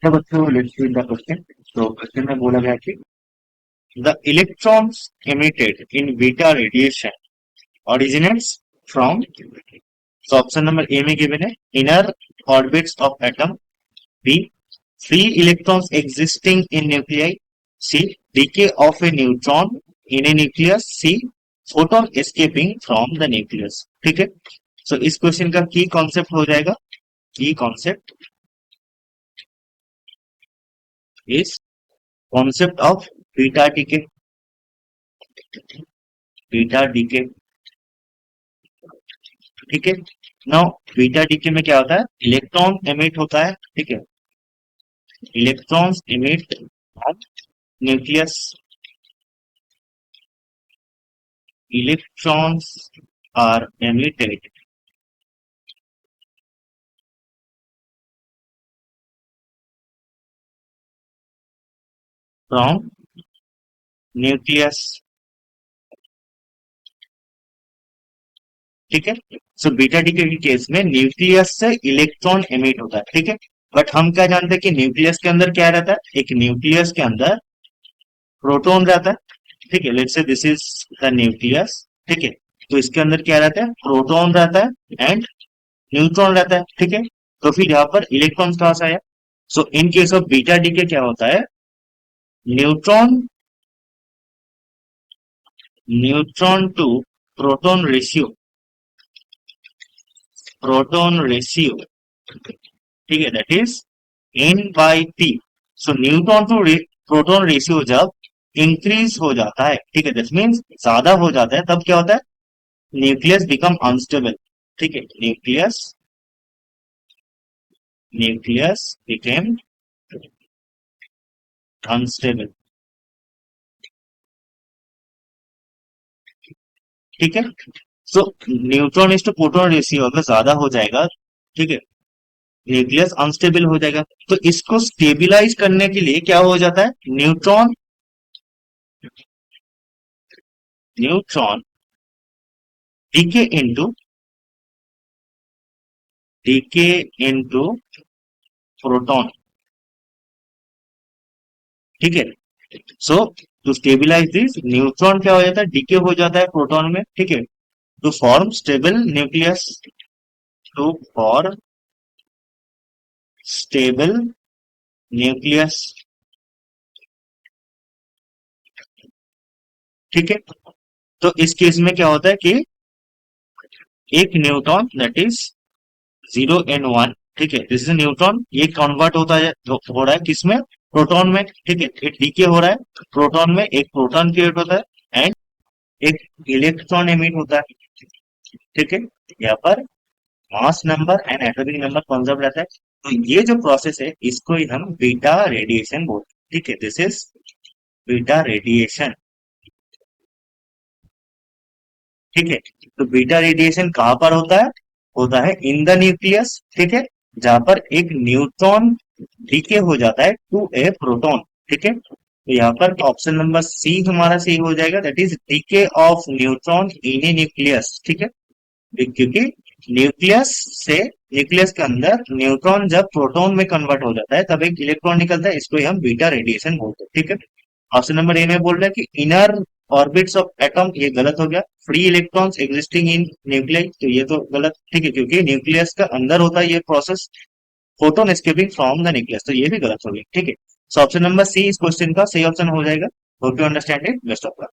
तो बच्चों let's read the question. तो क्वेश्चन में बोला गया कि the electrons emitted in beta radiation originates from, so option number A में गिवन है inner orbits of atom, B free electrons existing in nuclei, C decay of a neutron in a nucleus, C photon escaping from the nucleus. ठीक है, सो इस question का की concept हो जाएगा, की concept is concept of beta DK, beta decay. ठीक है, नाउ बीटा डीके में क्या होता है, इलेक्ट्रॉन एमिट होता है। ठीक है, electrons emit from nucleus, electrons are emitted from nucleus। ठीक है, सो बीटा डीके के केस में न्यूक्लियस से इलेक्ट्रॉन एमिट होता है। ठीक है, बट हम क्या जानते हैं कि न्यूक्लियस के अंदर क्या रहता है, एक न्यूक्लियस के अंदर प्रोटॉन रहता है। ठीक है, let's say this is the nucleus. ठीक है, तो इसके अंदर क्या रहता है, प्रोटॉन रहता है एंड न्यूट्रॉन रहता है। ठीक है, तो फिर यहाँ पर इलेक्ट्रॉन कहां से आया, so in case of beta decay क्या होता है, neutron neutron to proton ratio, proton ratio, ठीक है, that is N by P. So neutron to proton ratio जब इंक्रीज हो जाता है, ठीक है, दैट मीन्स ज्यादा हो जाता है, तब क्या होता है, न्यूक्लियस बिकम अनस्टेबल। ठीक है, न्यूक्लियस न्यूक्लियस बिकेम अनस्टेबल। ठीक है, so neutron is to proton ratio अगर ज्यादा हो जाएगा, ठीक है, न्यूक्लियस अनस्टेबल हो जाएगा। तो इसको स्टेबिलाईज करने के लिए क्या हो जाता है, neutron neutron decay into proton. ठीक है, so to stabilize this neutron क्या हो जाता है, डीके हो जाता है प्रोटॉन में। ठीक है, to form stable nucleus, to form stable nucleus. ठीक है, तो इस केस में क्या होता है कि एक न्यूट्रॉन दैट इज 0 and 1, ठीक है, दिस इज न्यूट्रॉन, ये कन्वर्ट होता है, हो रहा है किसमें, प्रोटॉन में। ठीक है, एक डीके हो रहा है प्रोटॉन में, एक प्रोटॉन क्रिएट होता है एंड एक इलेक्ट्रॉन एमिट होता है। ठीक है, यहाँ पर mass number and atomic number conserve रहता है। तो ये जो प्रोसेस है इसको ही हम बीटा रेडिएशन बोलते हैं। ठीक है, दिस इज बीटा रेडिएशन। ठीक है, तो बीटा रेडिएशन कहां पर होता है इन द न्यूक्लियस। ठीक है, जहां पर एक न्यूट्रॉन डीके हो जाता है टू ए प्रोटॉन। ठीक है, तो यहाँ पर ऑप्शन नंबर सी हमारा सही हो जाएगा, that is DK of neutron in a nucleus. ठीक है, क्योंकि न्यूक्लियस से न्यूक्लियस के अंदर न्यूट्रॉन जब प्रोटॉन में कन्वर्ट हो जाता है तब एक इलेक्ट्रॉन निकलता है, इसको ही हम बीटा रेडिएशन बोलते हैं। ठीक है, ऑप्शन नंबर ए में बोल रहा है कि इनर ऑर्बिट्स ऑफ एटम, ये गलत हो गया, फ्री इलेक्ट्रॉन्स एग्जिस्टिंग इन न्यूक्लियस, तो ये तो गलत। ठीक है, क्योंकि न्यूक्लियस का अंदर होता है ये process, photon escaping from the nucleus, तो ये भी गलत हो गया। ठीक है, सो ऑप्शन नंबर सी इस क्वेश्चन का सही ऑप्शन हो जाएगा। Hope you understand it, best of luck.